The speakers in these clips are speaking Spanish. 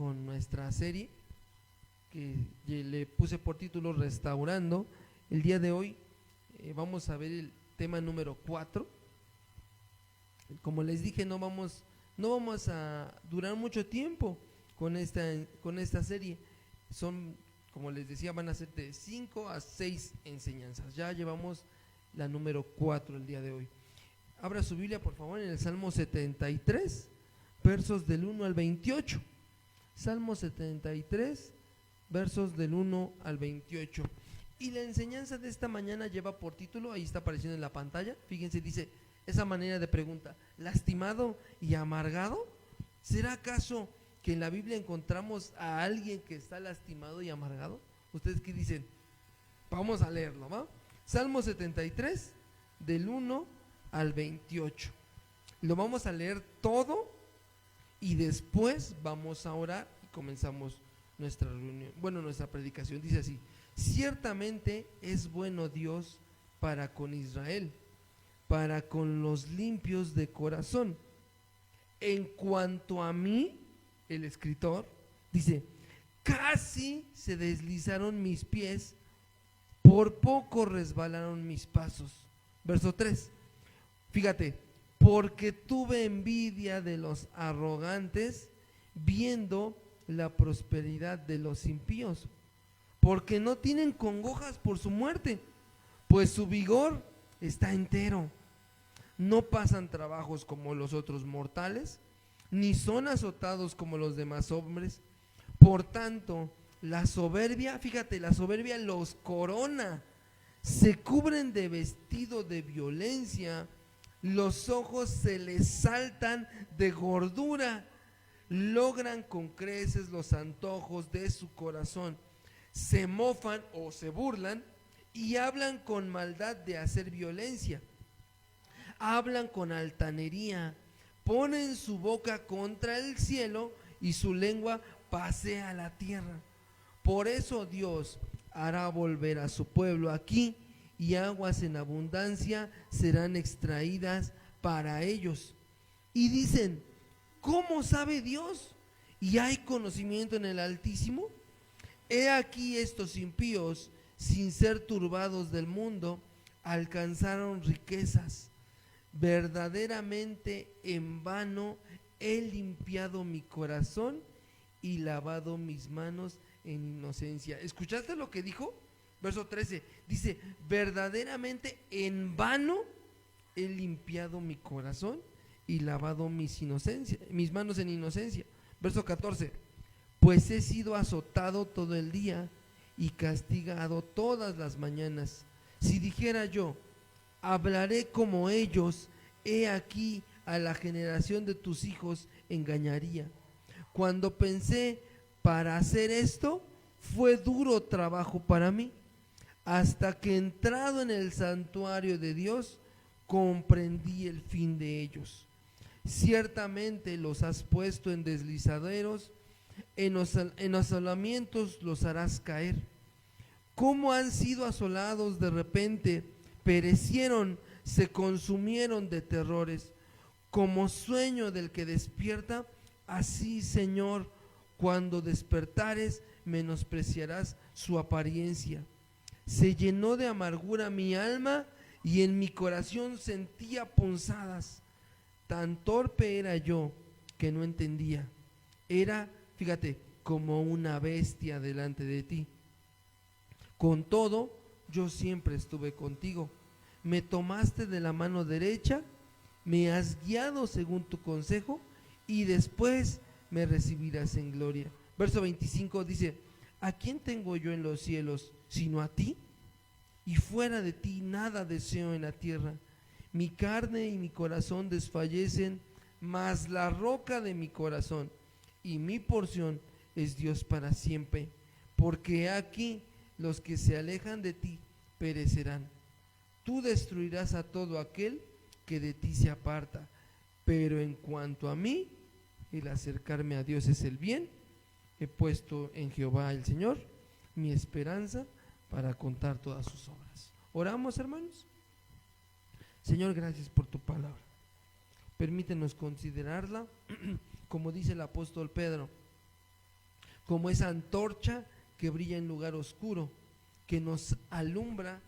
con nuestra serie que le puse por título Restaurando. El día de hoy vamos a ver el tema número 4. Como les dije, no vamos a durar mucho tiempo con esta serie. Son, como les decía, van a ser de 5 a 6 enseñanzas. Ya llevamos la número 4 el día de hoy. Abra su Biblia, por favor, en el Salmo 73, versos del 1 al 28. Salmo 73, versos del 1 al 28. Y la enseñanza de esta mañana lleva por título, ahí está apareciendo en la pantalla, fíjense, dice esa manera de pregunta: ¿lastimado y amargado? ¿Será acaso que en la Biblia encontramos a alguien que está lastimado y amargado? ¿Ustedes qué dicen? Vamos a leerlo, ¿va? Salmo 73, del 1 al 28. Lo vamos a leer todo y después vamos a orar y comenzamos nuestra reunión, nuestra predicación. Dice así: ciertamente es bueno Dios para con Israel, para con los limpios de corazón. En cuanto a mí, el escritor dice: casi se deslizaron mis pies, por poco resbalaron mis pasos. Verso 3, fíjate: porque tuve envidia de los arrogantes, viendo la prosperidad de los impíos, porque no tienen congojas por su muerte, pues su vigor está entero. No pasan trabajos como los otros mortales, ni son azotados como los demás hombres. Por tanto, la soberbia, fíjate, la soberbia los corona, se cubren de vestido de violencia, los ojos se les saltan de gordura, logran con creces los antojos de su corazón, se mofan o se burlan y hablan con maldad de hacer violencia. Hablan con altanería, ponen su boca contra el cielo y su lengua pasea la tierra. Por eso Dios hará volver a su pueblo aquí, y aguas en abundancia serán extraídas para ellos. Y dicen: ¿cómo sabe Dios? ¿Y hay conocimiento en el Altísimo? He aquí, estos impíos, sin ser turbados del mundo, alcanzaron riquezas. Verdaderamente en vano he limpiado mi corazón y lavado mis manos en inocencia. ¿Escuchaste lo que dijo? Verso 13, dice: verdaderamente en vano he limpiado mi corazón y lavado mis manos en inocencia. Verso 14, pues he sido azotado todo el día y castigado todas las mañanas. Si dijera yo: hablaré como ellos, he aquí a la generación de tus hijos engañaría. Cuando pensé para hacer esto, fue duro trabajo para mí, hasta que entrado en el santuario de Dios, comprendí el fin de ellos. Ciertamente los has puesto en deslizaderos, en asolamientos los harás caer. ¿Cómo han sido asolados de repente? Perecieron, se consumieron de terrores, como sueño del que despierta. Así, Señor, cuando despertares, menospreciarás su apariencia. Se llenó de amargura mi alma, y en mi corazón sentía punzadas. Tan torpe era yo que no entendía. Era, fíjate, como una bestia delante de ti. Con todo, yo siempre estuve contigo. Me tomaste de la mano derecha, me has guiado según tu consejo, y después me recibirás en gloria. Verso 25 dice: ¿a quién tengo yo en los cielos sino a ti? Y fuera de ti nada deseo en la tierra. Mi carne y mi corazón desfallecen, mas la roca de mi corazón y mi porción es Dios para siempre. Porque aquí los que se alejan de ti perecerán. Tú destruirás a todo aquel que de ti se aparta. Pero en cuanto a mí, el acercarme a Dios es el bien. He puesto en Jehová el Señor mi esperanza para contar todas sus obras. Oramos, hermanos. Señor, gracias por tu palabra. Permítenos considerarla como dice el apóstol Pedro: como esa antorcha que brilla en lugar oscuro, que nos alumbra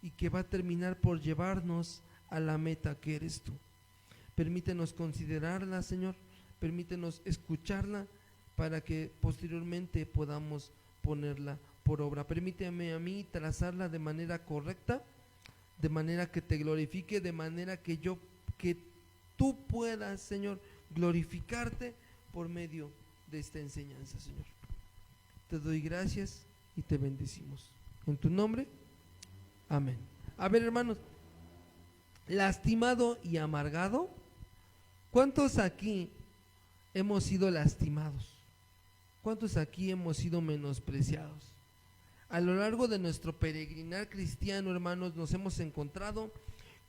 y que va a terminar por llevarnos a la meta que eres tú. Permítenos considerarla, Señor, permítenos escucharla para que posteriormente podamos ponerla por obra. Permíteme a mí trazarla de manera correcta, de manera que te glorifique, de manera que tú puedas, Señor, glorificarte por medio de esta enseñanza, Señor. Te doy gracias y te bendecimos. En tu nombre, amén. A ver, hermanos, lastimado y amargado. ¿Cuántos aquí hemos sido lastimados? ¿Cuántos aquí hemos sido menospreciados? A lo largo de nuestro peregrinar cristiano, hermanos, nos hemos encontrado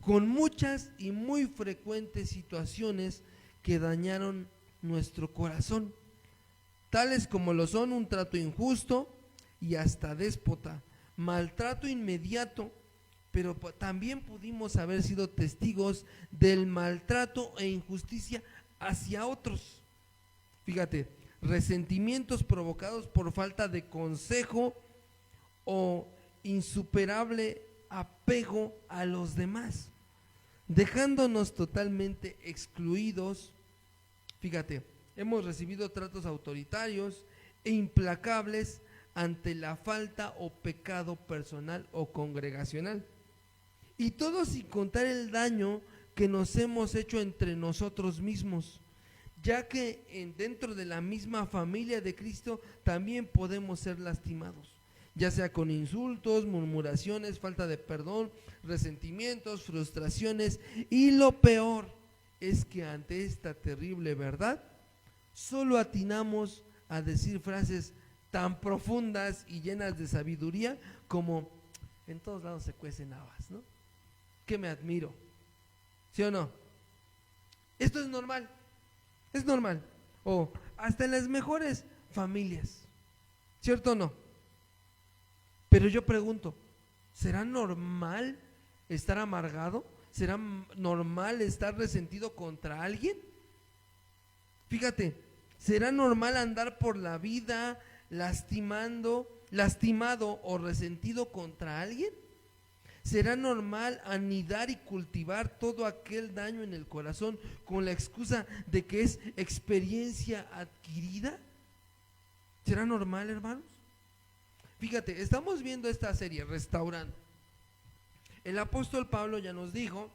con muchas y muy frecuentes situaciones que dañaron nuestro corazón, tales como lo son un trato injusto y hasta déspota, maltrato inmediato, pero también pudimos haber sido testigos del maltrato e injusticia hacia otros. Fíjate, resentimientos provocados por falta de consejo o insuperable apego a los demás, dejándonos totalmente excluidos. Fíjate, hemos recibido tratos autoritarios e implacables ante la falta o pecado personal o congregacional. Y todo sin contar el daño que nos hemos hecho entre nosotros mismos, ya que dentro de la misma familia de Cristo también podemos ser lastimados, ya sea con insultos, murmuraciones, falta de perdón, resentimientos, frustraciones, y lo peor es que ante esta terrible verdad solo atinamos a decir frases tan profundas y llenas de sabiduría como: en todos lados se cuecen habas, ¿no? Que me admiro, ¿sí o no? Esto es normal, o hasta en las mejores familias, ¿cierto o no? Pero yo pregunto, ¿será normal estar amargado? ¿Será normal estar resentido contra alguien? Fíjate, ¿será normal andar por la vida lastimado o resentido contra alguien? ¿Será normal anidar y cultivar todo aquel daño en el corazón con la excusa de que es experiencia adquirida? ¿Será normal, hermanos? Fíjate, estamos viendo esta serie, Restaurando. El apóstol Pablo ya nos dijo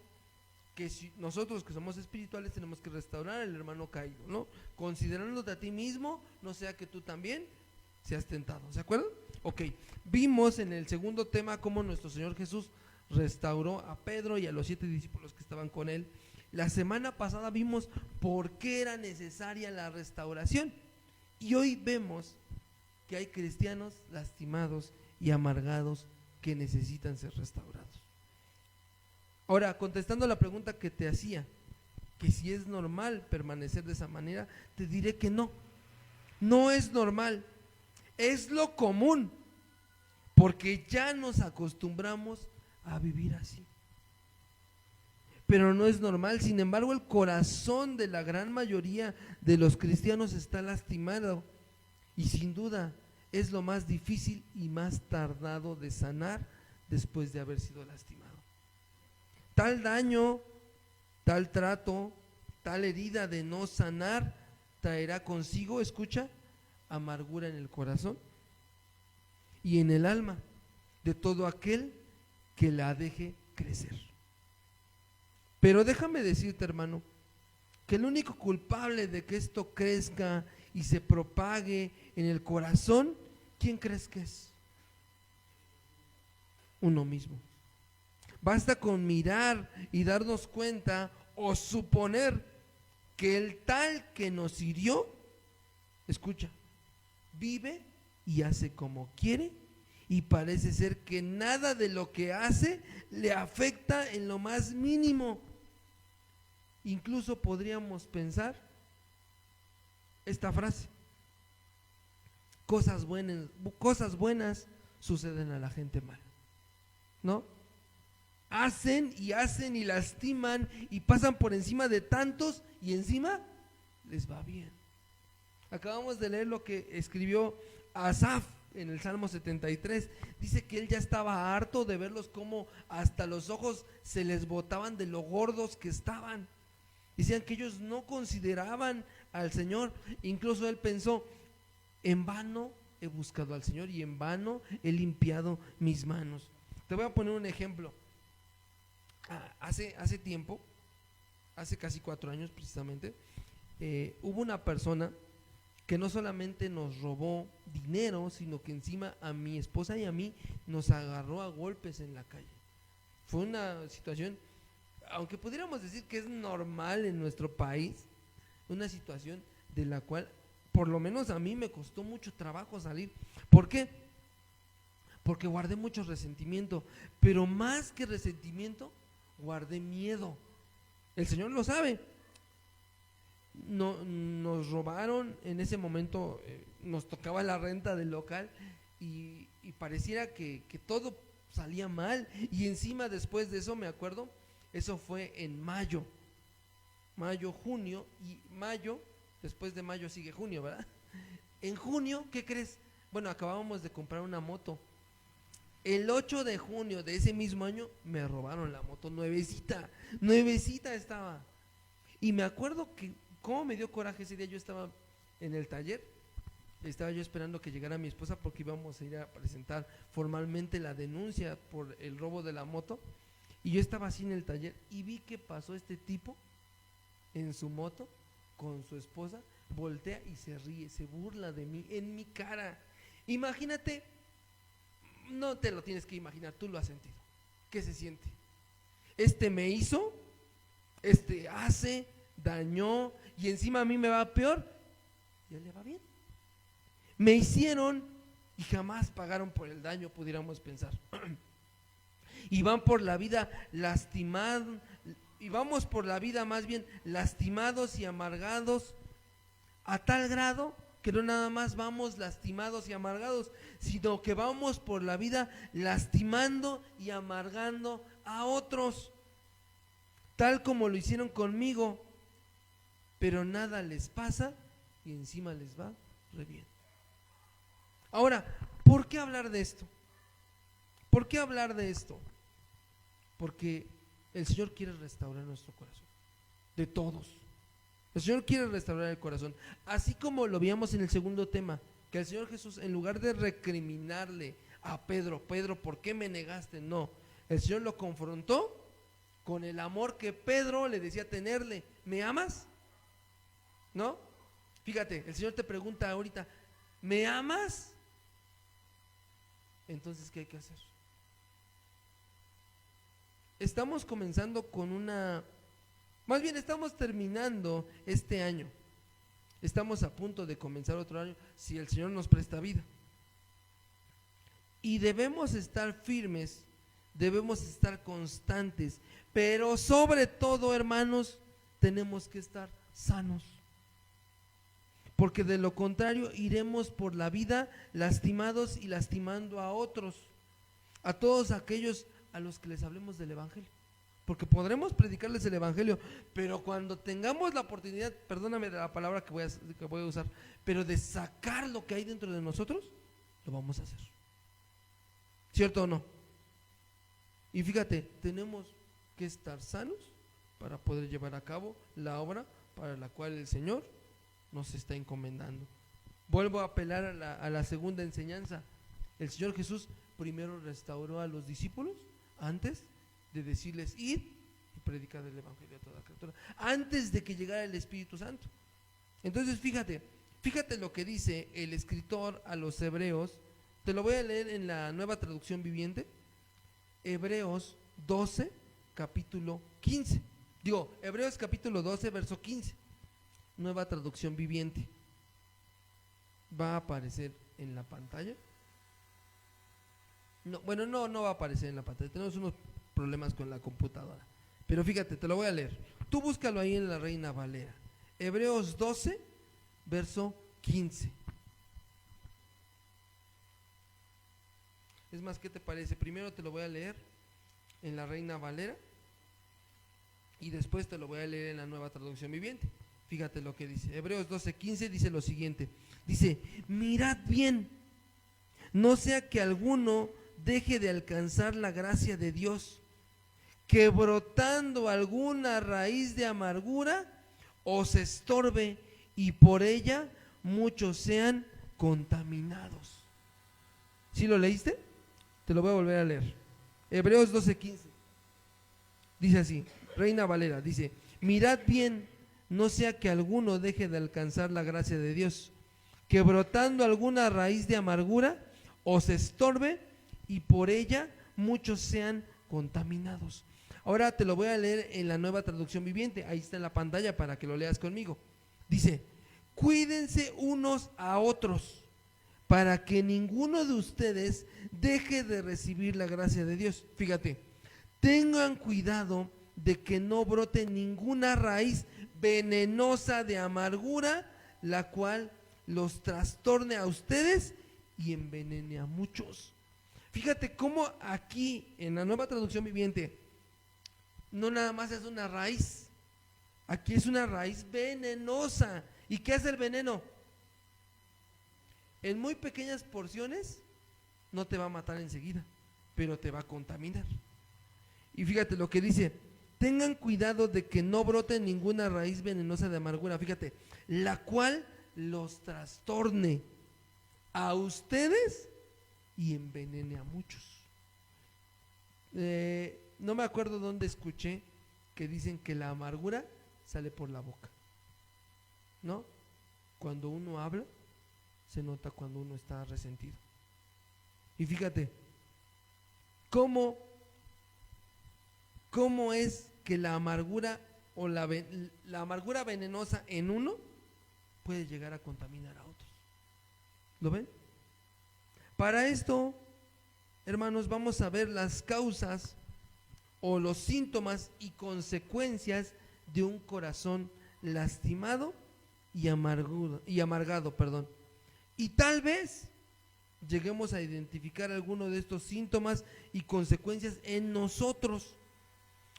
que si nosotros que somos espirituales tenemos que restaurar al hermano caído, ¿no? Considerándote a ti mismo, no sea que tú también seas tentado, ¿se acuerdan? Ok, vimos en el segundo tema cómo nuestro Señor Jesús restauró a Pedro y a los 7 discípulos que estaban con él. La semana pasada vimos por qué era necesaria la restauración, y hoy vemos que hay cristianos lastimados y amargados que necesitan ser restaurados. Ahora, contestando la pregunta que te hacía, que si es normal permanecer de esa manera, te diré que no es normal, es lo común, porque ya nos acostumbramos a vivir así. Pero no es normal. Sin embargo, el corazón de la gran mayoría de los cristianos está lastimado, y sin duda es lo más difícil y más tardado de sanar después de haber sido lastimado. Tal daño, tal trato, tal herida de no sanar traerá consigo, escucha, amargura en el corazón y en el alma de todo aquel que la deje crecer. Pero déjame decirte, hermano, que el único culpable de que esto crezca y se propague en el corazón, ¿quién crees que es? Uno mismo. Basta con mirar y darnos cuenta o suponer que el tal que nos hirió, escucha, vive y hace como quiere, y parece ser que nada de lo que hace le afecta en lo más mínimo. Incluso podríamos pensar esta frase: cosas buenas suceden a la gente mala, ¿no? Hacen y lastiman y pasan por encima de tantos, y encima les va bien. Acabamos de leer lo que escribió Asaf en el Salmo 73. Dice que él ya estaba harto de verlos como hasta los ojos se les botaban de lo gordos que estaban. Decían que ellos no consideraban al Señor. Incluso él pensó, en vano he buscado al Señor y en vano he limpiado mis manos. Te voy a poner un ejemplo. Hace tiempo, hace casi 4 años precisamente, hubo una persona que no solamente nos robó dinero, sino que encima a mi esposa y a mí nos agarró a golpes en la calle. Fue una situación, aunque pudiéramos decir que es normal en nuestro país, una situación de la cual por lo menos a mí me costó mucho trabajo salir. ¿Por qué? Porque guardé mucho resentimiento, pero más que resentimiento, guardé miedo. El Señor lo sabe. No, nos robaron en ese momento, nos tocaba la renta del local y pareciera que todo salía mal. Y encima después de eso, me acuerdo, eso fue en mayo, junio, y mayo, después de mayo sigue junio, ¿verdad? En junio, ¿qué crees? Bueno, acabábamos de comprar una moto. El 8 de junio de ese mismo año me robaron la moto, nuevecita estaba. Y me acuerdo que cómo me dio coraje ese día. Yo estaba en el taller, estaba yo esperando que llegara mi esposa porque íbamos a ir a presentar formalmente la denuncia por el robo de la moto. Y yo estaba así en el taller y vi que pasó este tipo en su moto con su esposa, voltea y se ríe, se burla de mí en mi cara. Imagínate, no te lo tienes que imaginar, tú lo has sentido. ¿Qué se siente? Me hizo, hace, dañó, y encima a mí me va peor y a él le va bien. Me hicieron y jamás pagaron por el daño, pudiéramos pensar. Y van por la vida lastimados, y vamos por la vida más bien lastimados y amargados, a tal grado que no nada más vamos lastimados y amargados, sino que vamos por la vida lastimando y amargando a otros, tal como lo hicieron conmigo, pero nada les pasa y encima les va re bien. Ahora, ¿por qué hablar de esto? ¿Por qué hablar de esto? Porque el Señor quiere restaurar nuestro corazón, de todos. El Señor quiere restaurar el corazón, así como lo veíamos en el segundo tema, que el Señor Jesús, en lugar de recriminarle a Pedro, ¿por qué me negaste? No, el Señor lo confrontó con el amor que Pedro le decía tenerle. ¿Me amas? ¿No? Fíjate, el Señor te pregunta ahorita, ¿me amas? Entonces, ¿qué hay que hacer? Estamos comenzando más bien estamos terminando este año. Estamos a punto de comenzar otro año, si el Señor nos presta vida. Y debemos estar firmes, debemos estar constantes, pero sobre todo, hermanos, tenemos que estar sanos. Porque de lo contrario iremos por la vida lastimados y lastimando a otros, a todos aquellos a los que les hablemos del Evangelio. Porque podremos predicarles el Evangelio, pero cuando tengamos la oportunidad, perdóname de la palabra que voy a usar, pero de sacar lo que hay dentro de nosotros, lo vamos a hacer. ¿Cierto o no? Y fíjate, tenemos que estar sanos para poder llevar a cabo la obra para la cual el Señor nos está encomendando. Vuelvo a apelar a la segunda enseñanza. El Señor Jesús primero restauró a los discípulos antes de decirles ir y predicar el Evangelio a toda criatura, antes de que llegara el Espíritu Santo. Entonces fíjate lo que dice el escritor a los Hebreos. Te lo voy a leer en la Nueva Traducción Viviente. Hebreos 12, capítulo 15. Hebreos capítulo 12, verso 15. Nueva Traducción Viviente. Va a aparecer en la pantalla. No va a aparecer en la pantalla. Tenemos unos problemas con la computadora. Pero fíjate, te lo voy a leer. Tú búscalo ahí en la Reina Valera. Hebreos 12, verso 15. Es más, ¿qué te parece? Primero te lo voy a leer en la Reina Valera y después te lo voy a leer en la Nueva Traducción Viviente. Fíjate lo que dice. Hebreos 12:15 dice lo siguiente. Dice, mirad bien, no sea que alguno deje de alcanzar la gracia de Dios, que brotando alguna raíz de amargura os estorbe y por ella muchos sean contaminados. ¿Sí lo leíste? Te lo voy a volver a leer. Hebreos 12:15 dice así, Reina Valera, dice, mirad bien, no sea que alguno deje de alcanzar la gracia de Dios, que brotando alguna raíz de amargura os estorbe y por ella muchos sean contaminados. Ahora te lo voy a leer en la Nueva Traducción Viviente, ahí está en la pantalla para que lo leas conmigo. Dice, cuídense unos a otros para que ninguno de ustedes deje de recibir la gracia de Dios. Fíjate, tengan cuidado de que no brote ninguna raíz venenosa de amargura, la cual los trastorne a ustedes y envenene a muchos. Fíjate cómo aquí en la Nueva Traducción Viviente no nada más es una raíz, aquí es una raíz venenosa. ¿Y qué hace el veneno? En muy pequeñas porciones no te va a matar enseguida, pero te va a contaminar. Y fíjate lo que dice, tengan cuidado de que no brote ninguna raíz venenosa de amargura, fíjate, la cual los trastorne a ustedes y envenene a muchos. No me acuerdo dónde escuché que dicen que la amargura sale por la boca, ¿no? Cuando uno habla, se nota cuando uno está resentido. Y fíjate, ¿cómo es que la amargura o la amargura venenosa en uno puede llegar a contaminar a otros? ¿Lo ven? Para esto, hermanos, vamos a ver las causas o los síntomas y consecuencias de un corazón lastimado y amargado. Y tal vez lleguemos a identificar alguno de estos síntomas y consecuencias en nosotros,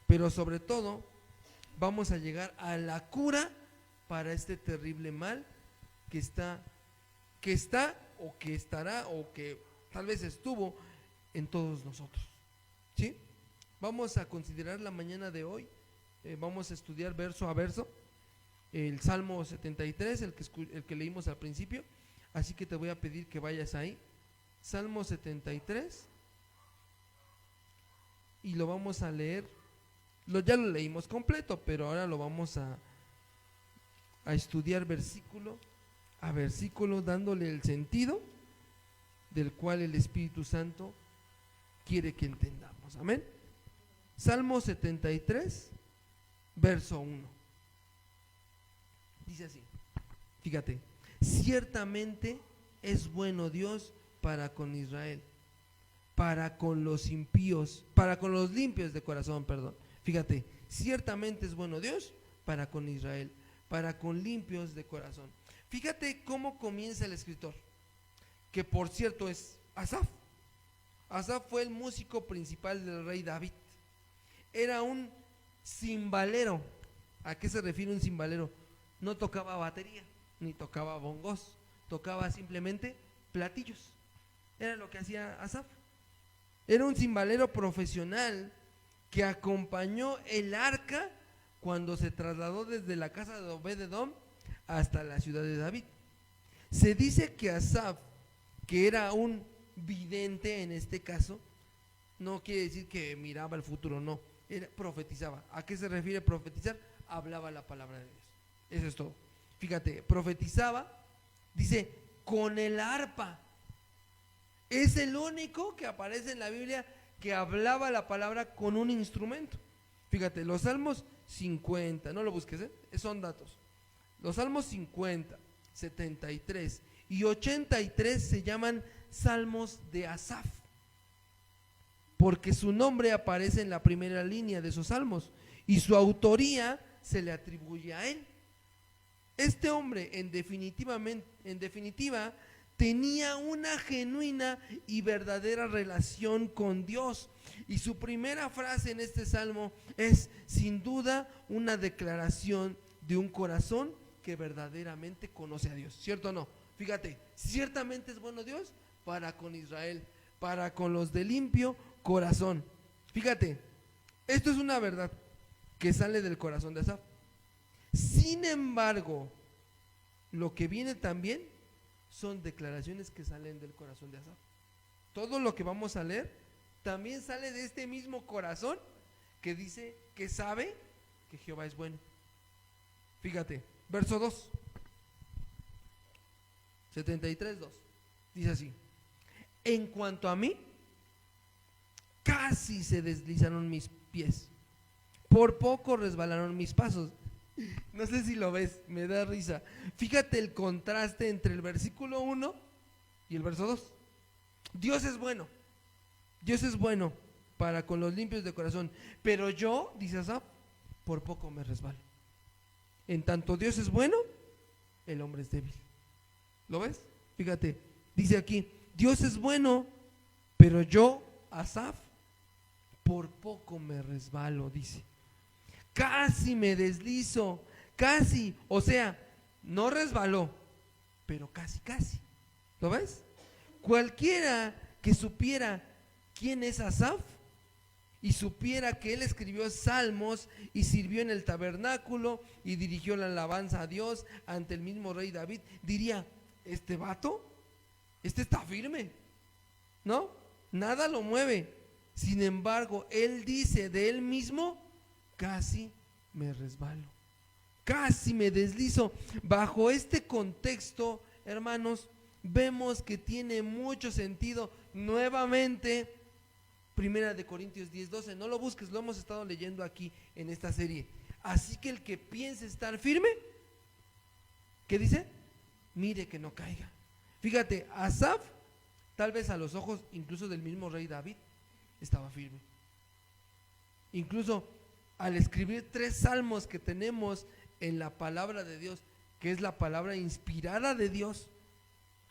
pero sobre todo vamos a llegar a la cura para este terrible mal que está o que estará o que tal vez estuvo en todos nosotros. ¿Sí? Vamos a considerar la mañana de hoy, vamos a estudiar verso a verso el Salmo 73, el que leímos al principio, así que te voy a pedir que vayas ahí, Salmo 73, y lo vamos a leer, ya lo leímos completo, pero ahora lo vamos a estudiar versículo a versículo, dándole el sentido del cual el Espíritu Santo quiere que entendamos. Amén. Salmo 73, verso 1. Dice así, fíjate, ciertamente es bueno Dios para con Israel, para con los impíos, para con los limpios de corazón, Fíjate, ciertamente es bueno Dios para con Israel, para con limpios de corazón. Fíjate cómo comienza el escritor, que por cierto es Asaf. Asaf fue el músico principal del rey David. Era un cimbalero. ¿A qué se refiere un cimbalero? No tocaba batería, ni tocaba bongos, tocaba simplemente platillos. Era lo que hacía Asaf. Era un cimbalero profesional que acompañó el arca cuando se trasladó desde la casa de Obed-edom hasta la ciudad de David. Se dice que Asaf, que era un vidente en este caso, no quiere decir que miraba el futuro, no, profetizaba. ¿A qué se refiere profetizar? Hablaba la palabra de Dios. Eso es todo. Fíjate, profetizaba, dice, con el arpa. Es el único que aparece en la Biblia que hablaba la palabra con un instrumento. Fíjate, los Salmos 50, no lo busques, son datos. Los Salmos 50, 73 y 83 se llaman Salmos de Asaf, porque su nombre aparece en la primera línea de esos salmos y su autoría se le atribuye a él. Este hombre, en definitiva, tenía una genuina y verdadera relación con Dios. Y su primera frase en este salmo es, sin duda, una declaración de un corazón que verdaderamente conoce a Dios, ¿cierto o no? Fíjate, ciertamente es bueno Dios para con Israel, para con los de limpio corazón. Fíjate, esto es una verdad que sale del corazón de Asaf. Sin embargo, lo que viene también son declaraciones que salen del corazón de Asaf. Todo lo que vamos a leer también sale de este mismo corazón que dice que sabe que Jehová es bueno. Fíjate, verso 2, 73:2, dice así: en cuanto a mí, casi se deslizaron mis pies, por poco resbalaron mis pasos. No sé si lo ves, me da risa. Fíjate el contraste entre el versículo 1 y el verso 2. Dios es bueno para con los limpios de corazón, pero yo, dice Asaf, por poco me resbalo. En tanto Dios es bueno, el hombre es débil. ¿Lo ves? Fíjate, dice aquí, Dios es bueno, pero yo, Asaf, por poco me resbalo, dice. Casi me deslizo, casi, o sea, no resbaló, pero casi. ¿Lo ves? Cualquiera que supiera quién es Asaf y supiera que él escribió salmos y sirvió en el tabernáculo y dirigió la alabanza a Dios ante el mismo rey David, diría, este vato, este está firme, ¿no? Nada lo mueve. Sin embargo, él dice de él mismo, casi me resbalo, casi me deslizo. Bajo este contexto, hermanos, vemos que tiene mucho sentido nuevamente Primera de Corintios 10:12. No lo busques, lo hemos estado leyendo aquí en esta serie. Así que el que piense estar firme, ¿qué dice? Mire que no caiga. Fíjate, Asaf, tal vez a los ojos incluso del mismo rey David, estaba firme. Incluso al escribir 3 salmos que tenemos en la palabra de Dios, que es la palabra inspirada de Dios,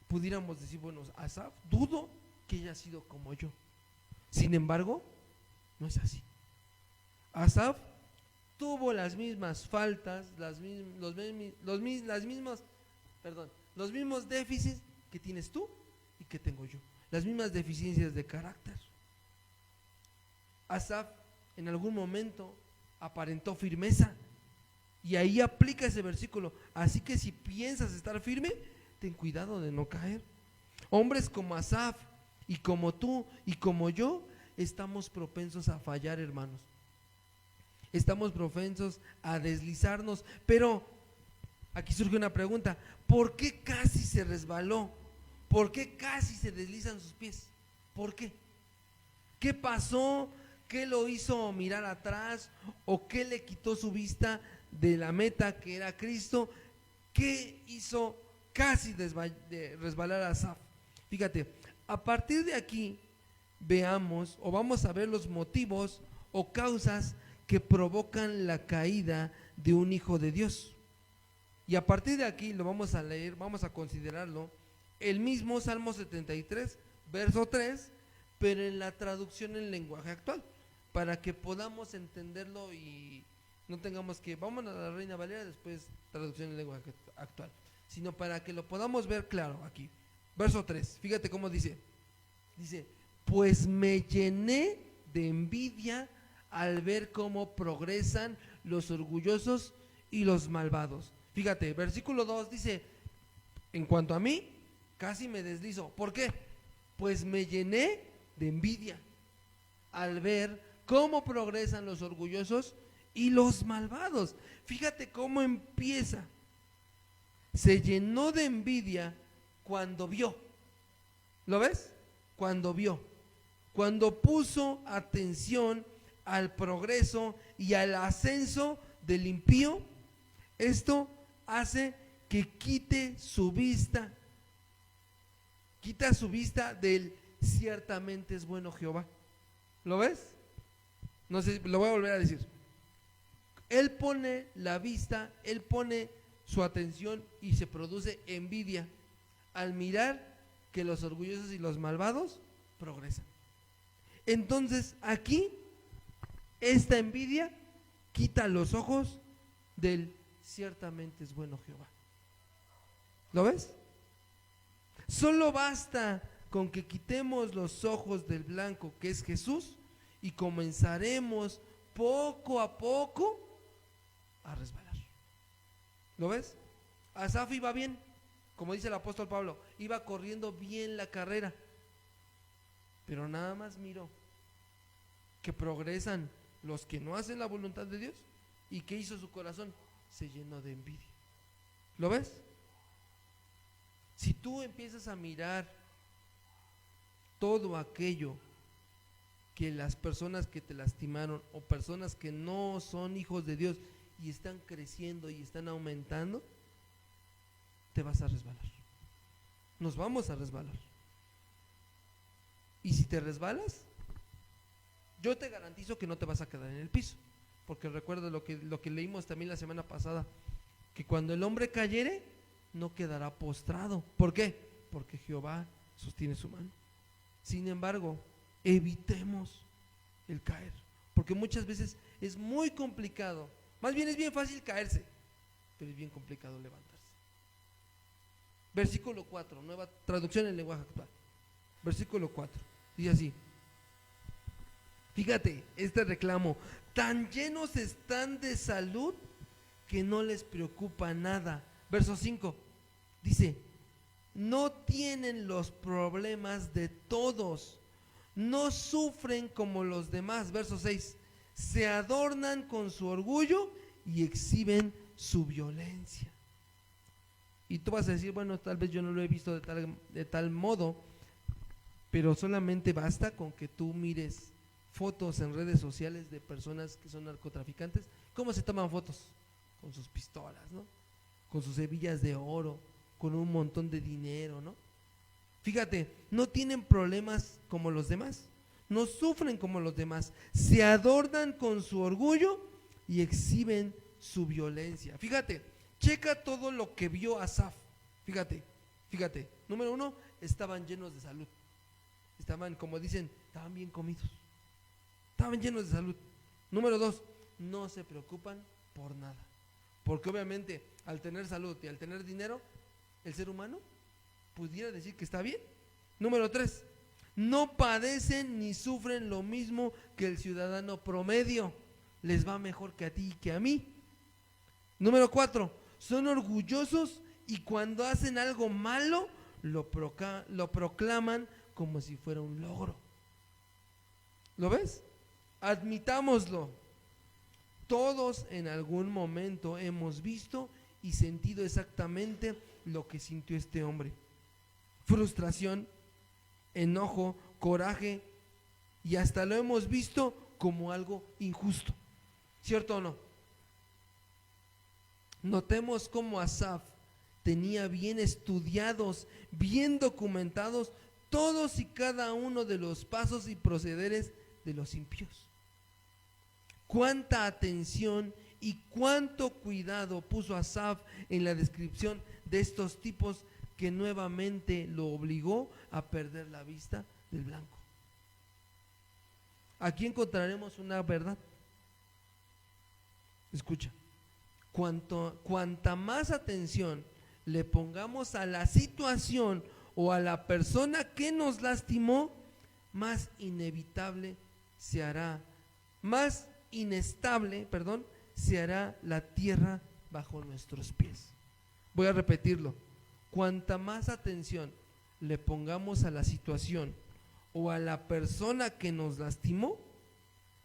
pudiéramos decir, bueno, Asaf, dudo que haya sido como yo. Sin embargo, no es así. Asaf tuvo las mismas faltas, los mismos déficits que tienes tú y que tengo yo, las mismas deficiencias de carácter. Asaf en algún momento aparentó firmeza y ahí aplica ese versículo. Así que si piensas estar firme, ten cuidado de no caer. Hombres como Asaf y como tú y como yo estamos propensos a fallar, hermanos. Estamos propensos a deslizarnos, pero aquí surge una pregunta: ¿por qué casi se resbaló? ¿Por qué casi se deslizan sus pies? ¿Por qué? ¿Qué pasó? ¿Qué lo hizo mirar atrás? ¿O qué le quitó su vista de la meta que era Cristo? ¿Qué hizo casi resbalar a Asaf? Fíjate, a partir de aquí veamos o vamos a ver los motivos o causas que provocan la caída de un hijo de Dios. Y a partir de aquí lo vamos a leer, vamos a considerarlo, el mismo Salmo 73, verso 3, pero en la traducción en lenguaje actual, para que podamos entenderlo y no tengamos que, vamos a la Reina Valera, después traducción en lenguaje actual, sino para que lo podamos ver claro aquí. Verso 3, fíjate cómo dice, pues me llené de envidia al ver cómo progresan los orgullosos y los malvados. Fíjate, versículo 2 dice, en cuanto a mí, casi me deslizo. ¿Por qué? Pues me llené de envidia al ver cómo progresan los orgullosos y los malvados. Fíjate cómo empieza. Se llenó de envidia cuando vio. ¿Lo ves? Cuando vio. Cuando puso atención al progreso y al ascenso del impío, esto hace que quita su vista del ciertamente es bueno Jehová. ¿Lo ves? No sé, lo voy a volver a decir. Él pone la vista, él pone su atención y se produce envidia al mirar que los orgullosos y los malvados progresan. Entonces aquí esta envidia quita los ojos del ciertamente es bueno Jehová. ¿Lo ves? Solo basta con que quitemos los ojos del blanco, que es Jesús, y comenzaremos poco a poco a resbalar. ¿Lo ves? Asaf iba bien, como dice el apóstol Pablo, iba corriendo bien la carrera, pero nada más miró que progresan los que no hacen la voluntad de Dios. ¿Y qué hizo su corazón? Se llenó de envidia. ¿Lo ves? Si tú empiezas a mirar todo aquello que las personas que te lastimaron o personas que no son hijos de Dios y están creciendo y están aumentando, te vas a resbalar. Nos vamos a resbalar. Y si te resbalas, yo te garantizo que no te vas a quedar en el piso, porque recuerda lo que leímos también la semana pasada, que cuando el hombre cayere, no quedará postrado. ¿Por qué? Porque Jehová sostiene su mano. Sin embargo, evitemos el caer, porque muchas veces es muy complicado, más bien es bien fácil caerse, pero es bien complicado levantarse. Versículo 4, nueva traducción en lenguaje actual. Versículo 4, dice así. Fíjate, este reclamo: tan llenos están de salud que no les preocupa nada. Verso 5, dice: no tienen los problemas de todos, no sufren como los demás. Verso 6, se adornan con su orgullo y exhiben su violencia. Y tú vas a decir, bueno, tal vez yo no lo he visto de tal modo, pero solamente basta con que tú mires fotos en redes sociales de personas que son narcotraficantes. ¿Cómo se toman fotos? Con sus pistolas, ¿no? Con sus hebillas de oro, con un montón de dinero, ¿no? Fíjate, no tienen problemas como los demás, no sufren como los demás, se adornan con su orgullo y exhiben su violencia. Fíjate, checa todo lo que vio Asaf. Fíjate, número 1, estaban llenos de salud, estaban, como dicen, estaban bien comidos, estaban llenos de salud. Número 2, no se preocupan por nada, porque obviamente al tener salud y al tener dinero, el ser humano pudiera decir que está bien. Número 3, no padecen ni sufren lo mismo que el ciudadano promedio, les va mejor que a ti y que a mí. Número 4, son orgullosos y cuando hacen algo malo lo proclaman como si fuera un logro. ¿Lo ves? Admitámoslo, todos en algún momento hemos visto y sentido exactamente lo que sintió este hombre: frustración, enojo, coraje, y hasta lo hemos visto como algo injusto. ¿Cierto o no? Notemos cómo Asaf tenía bien estudiados, bien documentados todos y cada uno de los pasos y procederes de los impíos. Cuánta atención y cuánto cuidado puso Asaf en la descripción de estos tipos, que nuevamente lo obligó a perder la vista del blanco. Aquí encontraremos una verdad. Escucha, cuanta más atención le pongamos a la situación o a la persona que nos lastimó, más inestable se hará la tierra bajo nuestros pies. Voy a repetirlo: cuanta más atención le pongamos a la situación o a la persona que nos lastimó,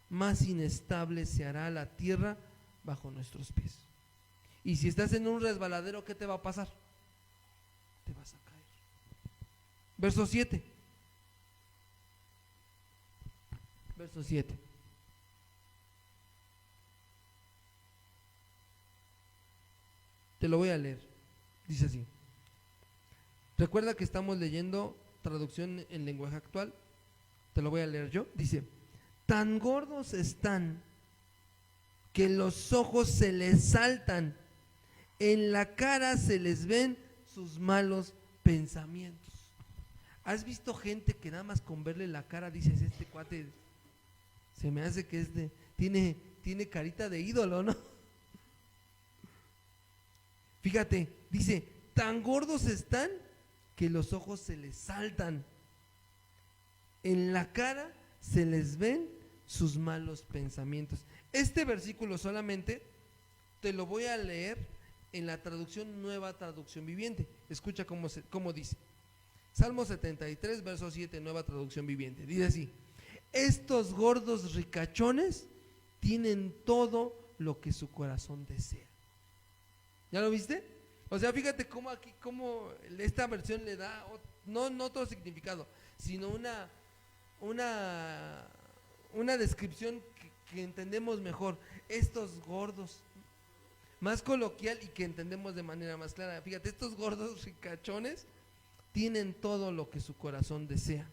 más inestable se hará la tierra bajo nuestros pies. Y si estás en un resbaladero, ¿qué te va a pasar? Te vas a caer. Verso 7. Verso 7. Te lo voy a leer. Dice así. Recuerda que estamos leyendo traducción en lenguaje actual. Te lo voy a leer yo. Dice: tan gordos están que los ojos se les saltan, en la cara se les ven sus malos pensamientos. ¿Has visto gente que nada más con verle la cara dices, este cuate se me hace que tiene carita de ídolo, ¿no? Fíjate, dice, tan gordos están que los ojos se les saltan. En la cara se les ven sus malos pensamientos. Este versículo solamente te lo voy a leer en la traducción Nueva Traducción Viviente. Escucha cómo dice. Salmo 73, verso 7, Nueva Traducción Viviente. Dice así: estos gordos ricachones tienen todo lo que su corazón desea. ¿Ya lo viste? O sea, fíjate cómo aquí, cómo esta versión le da, no otro significado, sino una descripción que entendemos mejor. Estos gordos, más coloquial y que entendemos de manera más clara. Fíjate, estos gordos ricachones tienen todo lo que su corazón desea.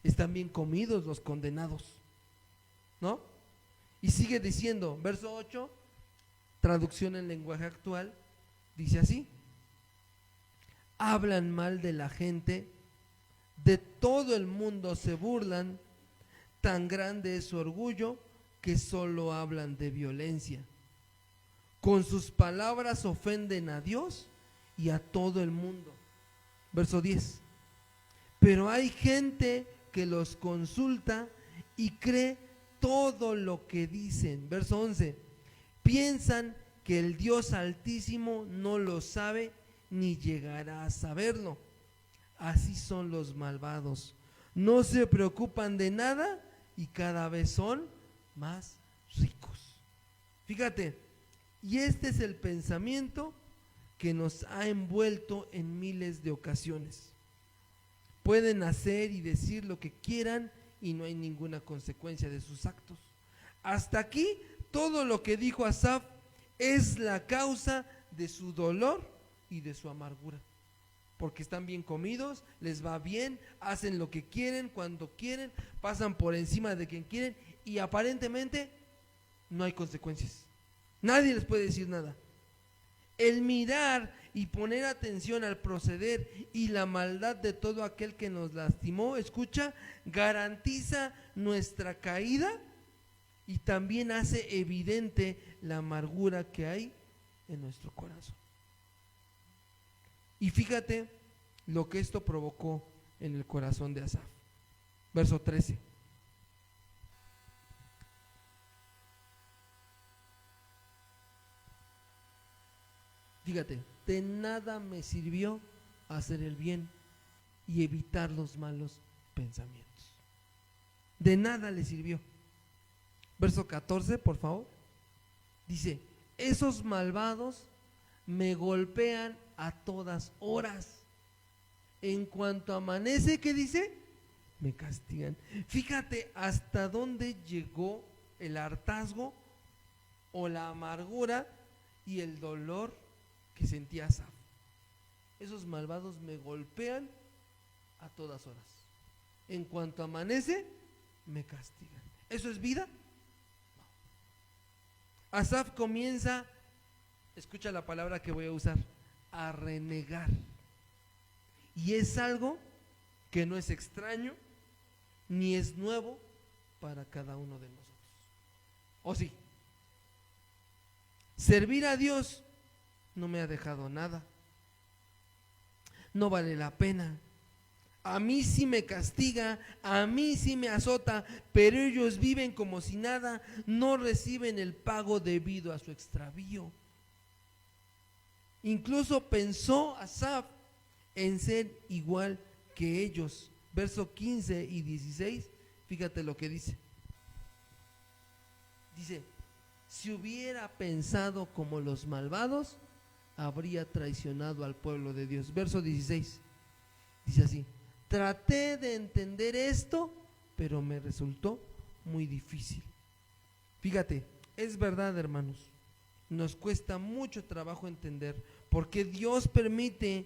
Están bien comidos los condenados, ¿no? Y sigue diciendo, verso 8, traducción en lenguaje actual, dice así: hablan mal de la gente, de todo el mundo se burlan, tan grande es su orgullo que solo hablan de violencia. Con sus palabras ofenden a Dios y a todo el mundo. Verso 10. Pero hay gente que los consulta y cree todo lo que dicen. Verso 11. Piensan que el Dios Altísimo no lo sabe ni llegará a saberlo. Así son los malvados. No se preocupan de nada y cada vez son más ricos. Fíjate, y este es el pensamiento que nos ha envuelto en miles de ocasiones. Pueden hacer y decir lo que quieran y no hay ninguna consecuencia de sus actos. Hasta aquí, todo lo que dijo Asaf es la causa de su dolor y de su amargura. Porque están bien comidos, les va bien, hacen lo que quieren, cuando quieren, pasan por encima de quien quieren y aparentemente no hay consecuencias. Nadie les puede decir nada. El mirar y poner atención al proceder y la maldad de todo aquel que nos lastimó, escucha, garantiza nuestra caída y también hace evidente la amargura que hay en nuestro corazón. Y fíjate lo que esto provocó en el corazón de Asaf. Verso 13. Fíjate, de nada me sirvió hacer el bien y evitar los malos pensamientos. De nada le sirvió. Verso 14, por favor. Dice, esos malvados me golpean a todas horas. En cuanto amanece, ¿qué dice? Me castigan. Fíjate hasta dónde llegó el hartazgo o la amargura y el dolor que sentía Asaf. Esos malvados me golpean a todas horas. En cuanto amanece, me castigan. ¿Eso es vida? No. Asaf comienza, escucha la palabra que voy a usar, a renegar. Y es algo que no es extraño ni es nuevo para cada uno de nosotros. ¿O sí? Servir a Dios no me ha dejado nada. No vale la pena. A mí sí me castiga, a mí sí me azota, pero ellos viven como si nada, no reciben el pago debido a su extravío. Incluso pensó Asaf en ser igual que ellos. Verso 15 y 16, fíjate lo que dice. Dice, si hubiera pensado como los malvados, habría traicionado al pueblo de Dios. Verso 16, dice así, traté de entender esto, pero me resultó muy difícil. Fíjate, es verdad, hermanos, nos cuesta mucho trabajo entender por qué Dios permite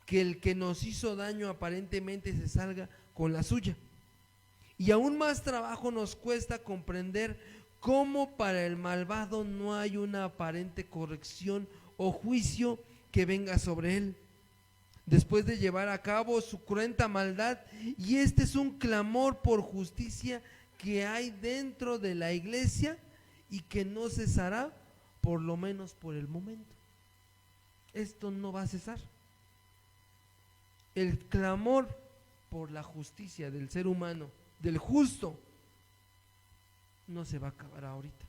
que el que nos hizo daño aparentemente se salga con la suya. Y aún más trabajo nos cuesta comprender cómo para el malvado no hay una aparente corrección o juicio que venga sobre él, después de llevar a cabo su cruenta maldad. Y este es un clamor por justicia que hay dentro de la iglesia y que no cesará, por lo menos por el momento. esto no va a cesar. El clamor por la justicia del ser humano, del justo, no se va a acabar ahorita.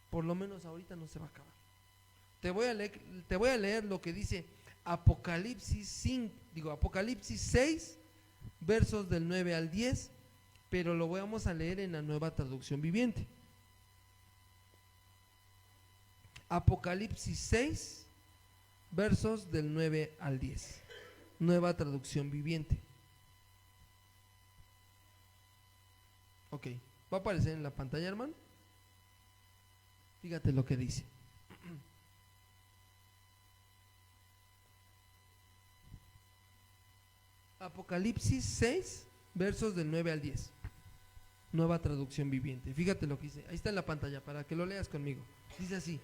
Por lo menos ahorita no se va a acabar. Te voy a leer lo que dice Apocalipsis 6, versos del 9 al 10, pero lo vamos a leer en la Nueva Traducción Viviente. Apocalipsis 6, versos del 9 al 10. Nueva Traducción Viviente. Ok, va a aparecer en la pantalla, hermano. Fíjate lo que dice. Apocalipsis 6, versos del 9 al 10. Nueva Traducción Viviente. Fíjate lo que dice. Ahí está en la pantalla para que lo leas conmigo. Dice así: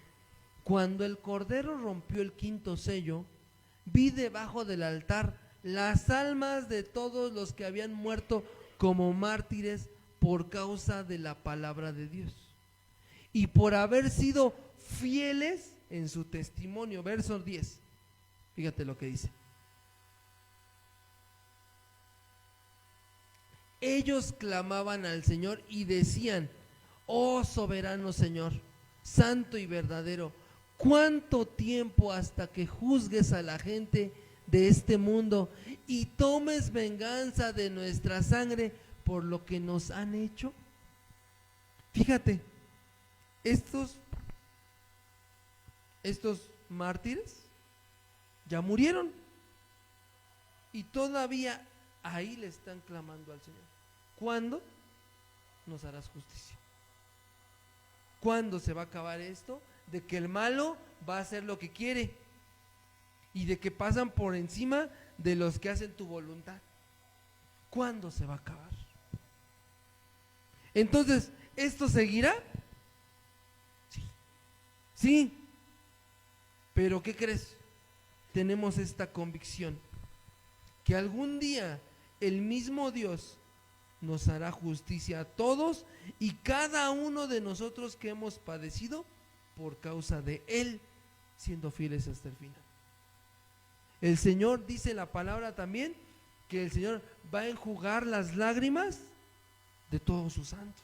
cuando el Cordero rompió el quinto sello, vi debajo del altar las almas de todos los que habían muerto como mártires por causa de la palabra de Dios y por haber sido fieles en su testimonio. Verso 10. Fíjate lo que dice. Ellos clamaban al Señor y decían: oh soberano Señor, santo y verdadero, ¿cuánto tiempo hasta que juzgues a la gente de este mundo y tomes venganza de nuestra sangre por lo que nos han hecho? Fíjate, estos mártires ya murieron y todavía ahí le están clamando al Señor: ¿cuándo nos harás justicia? ¿Cuándo se va a acabar esto de que el malo va a hacer lo que quiere y de que pasan por encima de los que hacen tu voluntad? ¿Cuándo se va a acabar? Entonces, ¿esto seguirá? Sí, pero ¿qué crees? Tenemos esta convicción que algún día el mismo Dios nos hará justicia a todos y cada uno de nosotros que hemos padecido por causa de Él, siendo fieles hasta el final. El Señor, dice la palabra también, que el Señor va a enjugar las lágrimas de todos sus santos.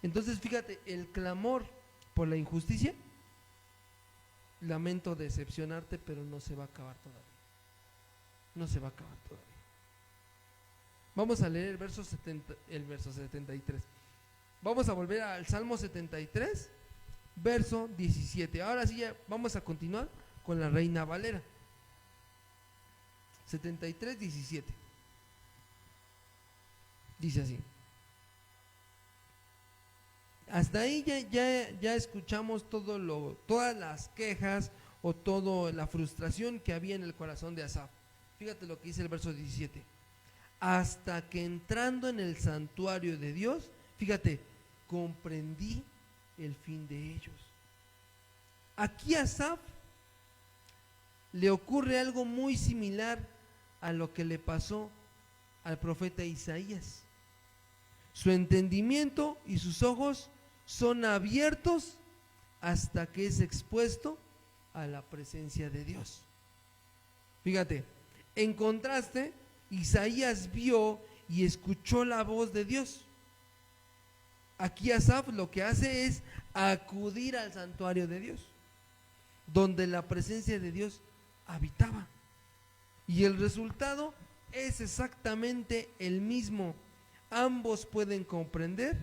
Entonces, fíjate, el clamor por la injusticia, lamento decepcionarte, pero no se va a acabar todavía. No se va a acabar todavía. Vamos a leer el verso 73. Vamos a volver al Salmo 73, verso 17. Ahora sí ya vamos a continuar con la Reina Valera. 73, 17. Dice así. Hasta ahí ya escuchamos todas las quejas o toda la frustración que había en el corazón de Asaf. Fíjate lo que dice el verso 17. Hasta que entrando en el santuario de Dios, fíjate, comprendí el fin de ellos. Aquí a Asaf le ocurre algo muy similar a lo que le pasó al profeta Isaías. Su entendimiento y sus ojos son abiertos hasta que es expuesto a la presencia de Dios. Fíjate, en contraste, Isaías vio y escuchó la voz de Dios. Aquí Asaf lo que hace es acudir al santuario de Dios, donde la presencia de Dios habitaba. Y el resultado es exactamente el mismo. Ambos pueden comprender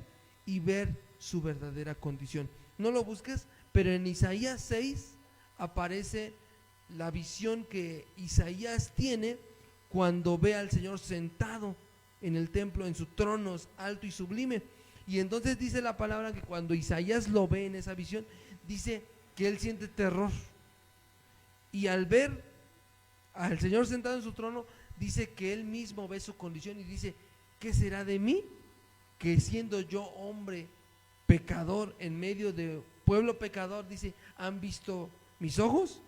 y ver su verdadera condición. No lo busques, pero en Isaías 6 aparece la visión que Isaías tiene cuando ve al Señor sentado en el templo, en su trono alto y sublime. Y entonces dice la palabra que cuando Isaías lo ve en esa visión, dice que él siente terror. Y al ver al Señor sentado en su trono, dice que él mismo ve su condición y dice: ¿qué será de mí? Que siendo yo hombre pecador en medio de pueblo pecador, dice, ¿han visto mis ojos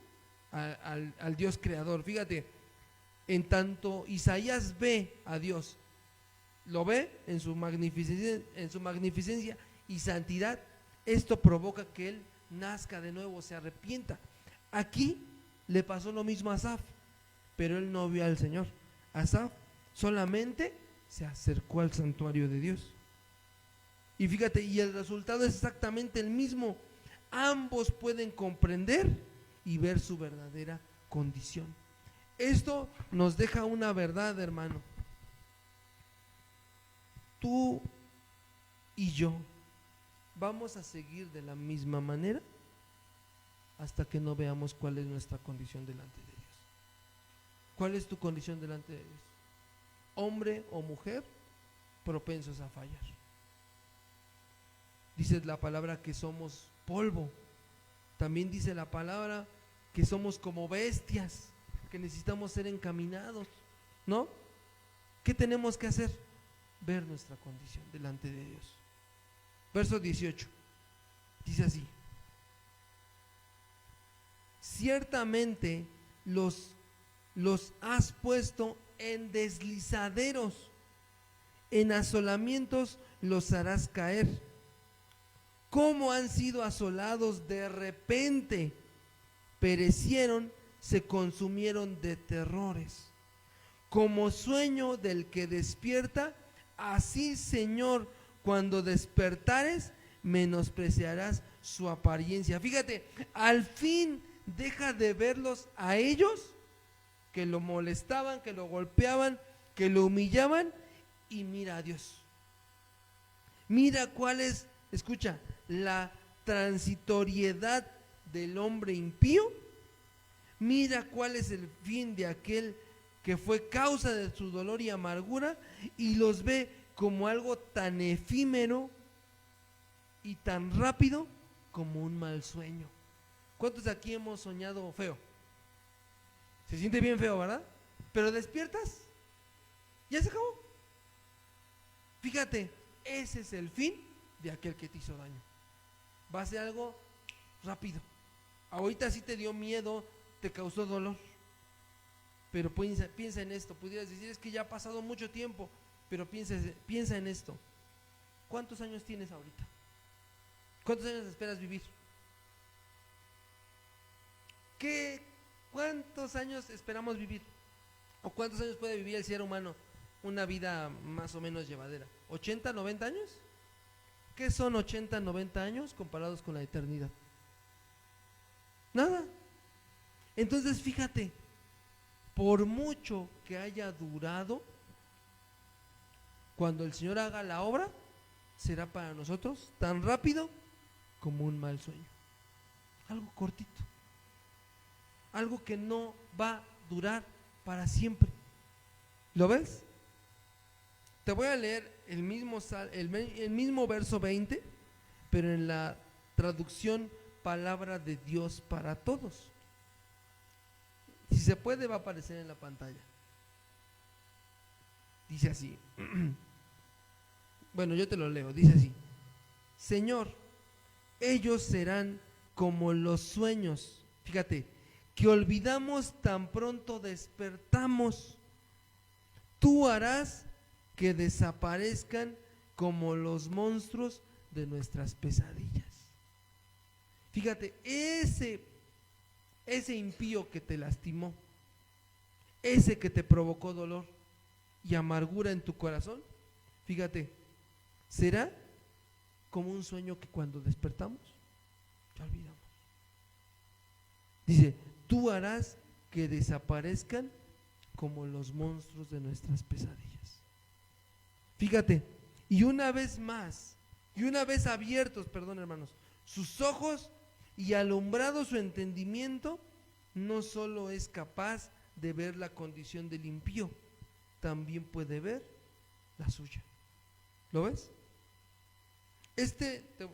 al Dios creador? Fíjate, en tanto Isaías ve a Dios, lo ve en su magnificencia y santidad, esto provoca que él nazca de nuevo, se arrepienta. Aquí Le pasó lo mismo a Asaf, pero él no vio al Señor. Asaf solamente se acercó al santuario de Dios. Y fíjate, y el resultado es exactamente el mismo. Ambos pueden comprender y ver su verdadera condición. Esto nos deja una verdad, hermano. Tú y yo vamos a seguir de la misma manera hasta que no veamos cuál es nuestra condición delante de Dios. ¿Cuál es tu condición delante de Dios? Hombre o mujer propensos a fallar. Dice la palabra que somos polvo. También dice la palabra que somos como bestias, que necesitamos ser encaminados, ¿no? ¿Qué tenemos que hacer? Ver nuestra condición delante de Dios. Verso 18 dice así: ciertamente los has puesto en deslizaderos, en asolamientos los harás caer. Cómo han sido asolados de repente, perecieron, se consumieron de terrores. Como sueño del que despierta, así, Señor, cuando despertares, menospreciarás su apariencia. Fíjate, al fin deja de verlos a ellos, que lo molestaban, que lo golpeaban, que lo humillaban, y mira a Dios. Mira cuál es, escucha, la transitoriedad del hombre impío. Mira cuál es el fin de aquel que fue causa de su dolor y amargura, y los ve como algo tan efímero y tan rápido como un mal sueño. ¿Cuántos de aquí hemos soñado feo? Se siente bien feo, ¿verdad? Pero despiertas, ya se acabó. Fíjate, ese es el fin de aquel que te hizo daño. Va a ser algo rápido. Ahorita sí te dio miedo, te causó dolor, pero piensa en esto. Pudieras decir, es que ya ha pasado mucho tiempo, pero piensa en esto. ¿Cuántos años tienes ahorita? ¿Cuántos años esperas vivir? ¿Cuántos años esperamos vivir? ¿O cuántos años puede vivir el ser humano una vida más o menos llevadera? ¿80, 90 años? ¿Qué son 80, 90 años comparados con la eternidad? Nada. Entonces fíjate, por mucho que haya durado, cuando el Señor haga la obra, será para nosotros tan rápido como un mal sueño. Algo cortito, algo que no va a durar para siempre. ¿Lo ves? Te voy a leer el mismo verso 20, pero en la traducción Palabra de Dios para Todos. Si se puede, va a aparecer en la pantalla. Dice así. Bueno, yo te lo leo. Dice así: Señor, ellos serán como los sueños, fíjate, que olvidamos tan pronto despertamos. Tú harás que desaparezcan como los monstruos de nuestras pesadillas. Fíjate, ese impío que te lastimó, ese que te provocó dolor y amargura en tu corazón, fíjate, será como un sueño que cuando despertamos ya olvidamos. Dice, tú harás que desaparezcan como los monstruos de nuestras pesadillas. Fíjate, y una vez más, y una vez abiertos, perdón hermanos, sus ojos y alumbrado su entendimiento, no solo es capaz de ver la condición del impío, también puede ver la suya. ¿Lo ves?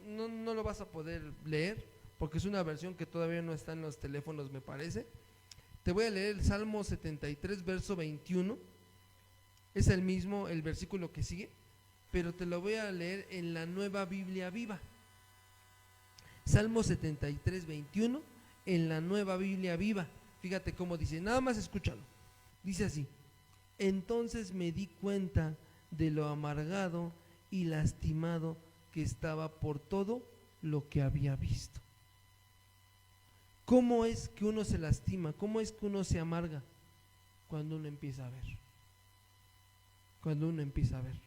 No lo vas a poder leer porque es una versión que todavía no está en los teléfonos, me parece. Te voy a leer el Salmo 73, verso 21. Es el mismo, el versículo que sigue, pero te lo voy a leer en la Nueva Biblia Viva. Salmo 73, 21, en la Nueva Biblia Viva. Fíjate cómo dice, nada más escúchalo. Dice así: entonces me di cuenta de lo amargado y lastimado que estaba por todo lo que había visto. ¿Cómo es que uno se lastima? ¿Cómo es que uno se amarga? Cuando uno empieza a ver. Cuando uno empieza a ver.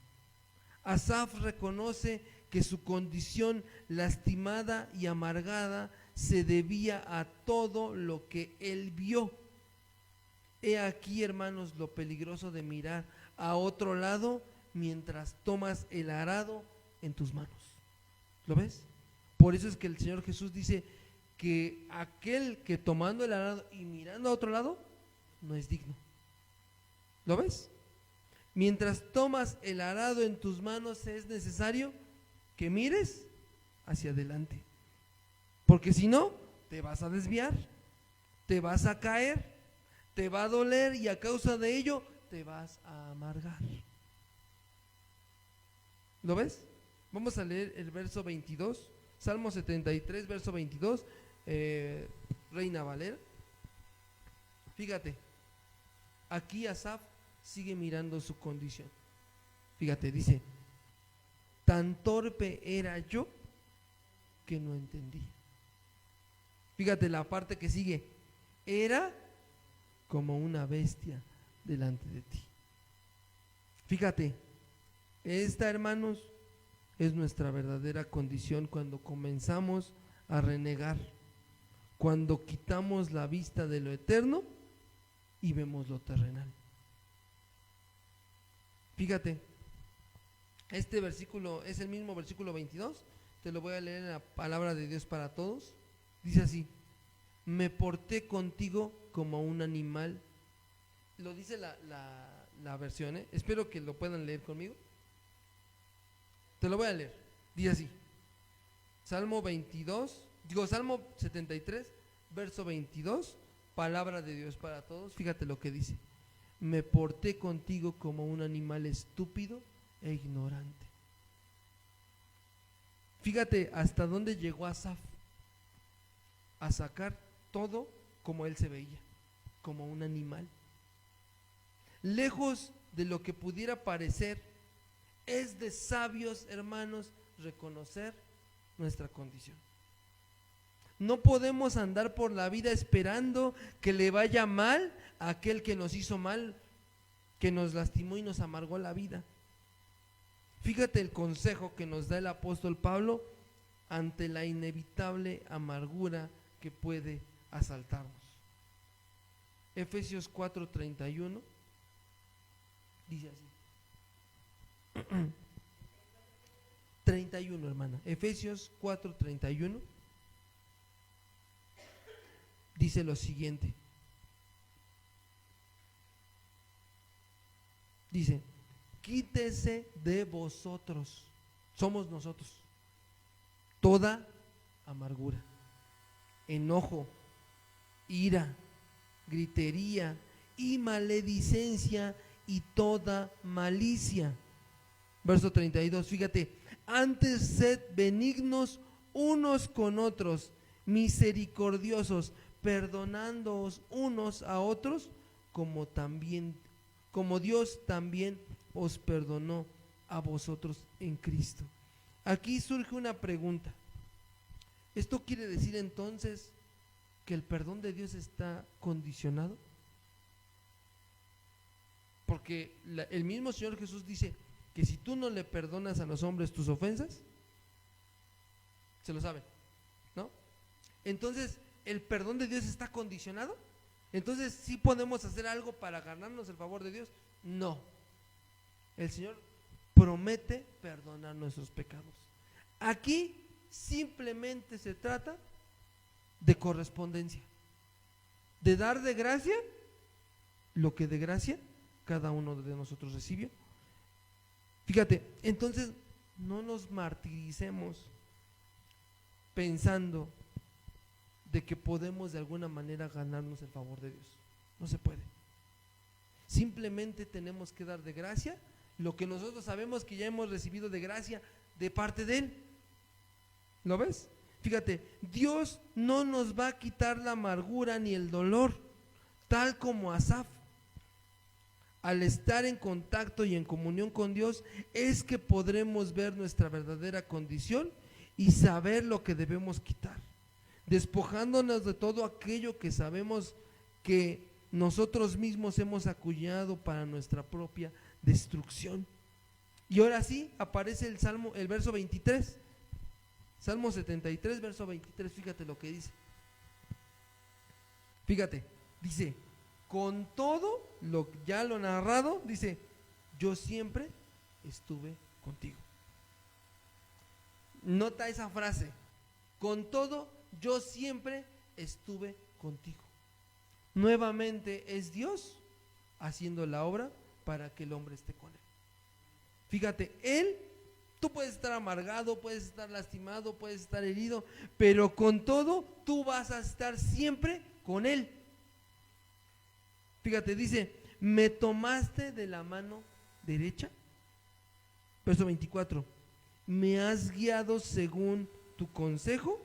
Asaf reconoce que su condición lastimada y amargada se debía a todo lo que él vio. He aquí, hermanos, lo peligroso de mirar a otro lado mientras tomas el arado en tus manos. ¿Lo ves? Por eso es que el Señor Jesús dice que aquel que tomando el arado y mirando a otro lado no es digno. ¿Lo ves? Mientras tomas el arado en tus manos es necesario que mires hacia adelante, porque si no te vas a desviar, te vas a caer, te va a doler y a causa de ello te vas a amargar. ¿Lo ves? Vamos a leer el verso 22, Salmo 73, verso 22, Reina Valera. Fíjate, aquí Asaf sigue mirando su condición. Fíjate, dice: tan torpe era yo que no entendí. Fíjate la parte que sigue: era como una bestia delante de ti. Fíjate, esta, hermanos, es nuestra verdadera condición cuando comenzamos a renegar, cuando quitamos la vista de lo eterno y vemos lo terrenal. Fíjate, este versículo es el mismo versículo 22, te lo voy a leer en la palabra de Dios para todos. Dice así: me porté contigo como un animal. Lo dice la versión, espero que lo puedan leer conmigo. Te lo voy a leer, dice así: Salmo 73, verso 22, palabra de Dios para todos. Fíjate lo que dice: me porté contigo como un animal estúpido e ignorante. Fíjate hasta dónde llegó Asaf, a sacar todo como él se veía, como un animal. Lejos de lo que pudiera parecer, es de sabios, hermanos, reconocer nuestra condición. No podemos andar por la vida esperando que le vaya mal a aquel que nos hizo mal, que nos lastimó y nos amargó la vida. Fíjate el consejo que nos da el apóstol Pablo ante la inevitable amargura que puede asaltarnos. Efesios 4:31 dice así. 31, hermana. Efesios 4:31 dice lo siguiente. Dice: quítese de vosotros, somos nosotros, toda amargura, enojo, ira, gritería y maledicencia y toda malicia. Verso 32, fíjate: antes sed benignos unos con otros, misericordiosos, perdonándoos unos a otros, como Dios también os perdonó a vosotros en Cristo. Aquí surge una pregunta. ¿Esto quiere decir entonces que el perdón de Dios está condicionado? Porque el mismo Señor Jesús dice que si tú no le perdonas a los hombres tus ofensas, se lo saben, ¿no? Entonces, ¿el perdón de Dios está condicionado? Entonces, ¿sí podemos hacer algo para ganarnos el favor de Dios? No. El Señor promete perdonar nuestros pecados. Aquí simplemente se trata de correspondencia, de dar de gracia lo que de gracia cada uno de nosotros recibió. Fíjate, entonces no nos martiricemos pensando de que podemos de alguna manera ganarnos el favor de Dios. No se puede. Simplemente tenemos que dar de gracia lo que nosotros sabemos que ya hemos recibido de gracia de parte de Él. ¿Lo ves? Fíjate, Dios no nos va a quitar la amargura ni el dolor, tal como Asaf. Al estar en contacto y en comunión con Dios es que podremos ver nuestra verdadera condición y saber lo que debemos quitar. despojándonos de todo aquello que sabemos que nosotros mismos hemos acuñado para nuestra propia destrucción. Y ahora sí aparece el Salmo, el verso 23, Salmo 73, verso 23, fíjate lo que dice. Fíjate, dice, con todo ya lo narrado, dice, yo siempre estuve contigo. Nota esa frase, con todo yo siempre estuve contigo. Nuevamente es Dios haciendo la obra para que el hombre esté con él. Fíjate, tú puedes estar amargado, puedes estar lastimado, puedes estar herido, pero con todo tú vas a estar siempre con él. Fíjate, dice, me tomaste de la mano derecha, verso 24, me has guiado según tu consejo,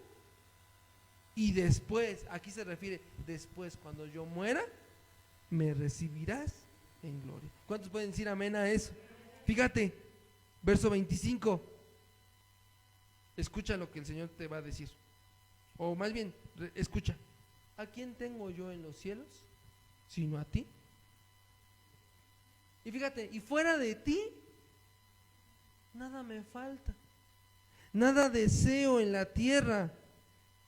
y después, aquí se refiere, después cuando yo muera, me recibirás en gloria. ¿Cuántos pueden decir amén a eso? Fíjate, verso 25, escucha lo que el Señor te va a decir, o más bien, escucha, ¿a quién tengo yo en los cielos sino a ti? Y fíjate, y fuera de ti, nada me falta, nada deseo en la tierra.